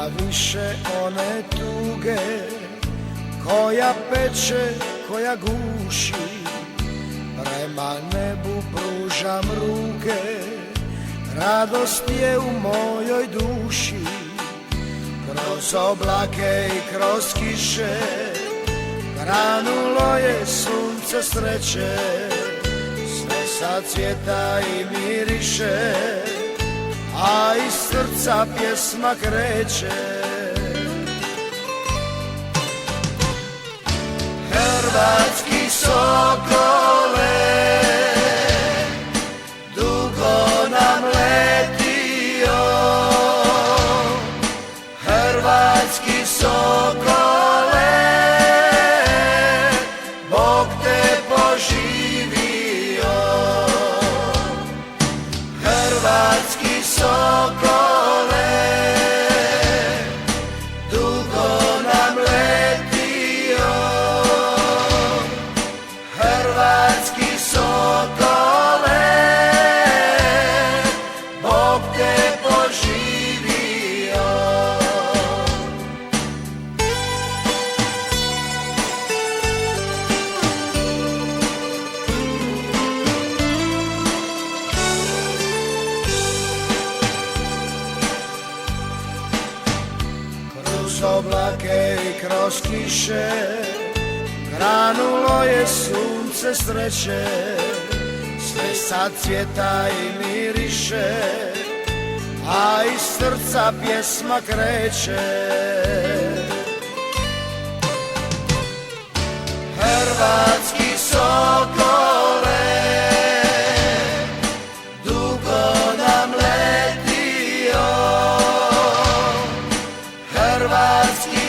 Nema više one tuge koja peče, koja guši. Prema nebu pružam ruke, radost je u mojoj duši. Kroz oblake i kroz kiše granulo je sunce sreće. Sve sad cvjeta i miriše, a iz srca pjesma kreće. Hrvatski sokole, dugo nam letio. Hrvatski sokole, Bog te poživio. Hrvatski sokole, dugo nam letio. Hrvatski sokole, Bog te poživio. Kroz oblake i kroz kiše granulo je sunce sreće. Sve sad cvjeta i miriše, a iz srca pjesma kreće. Hrvatski sokole, dugo nam letio. Hrvatski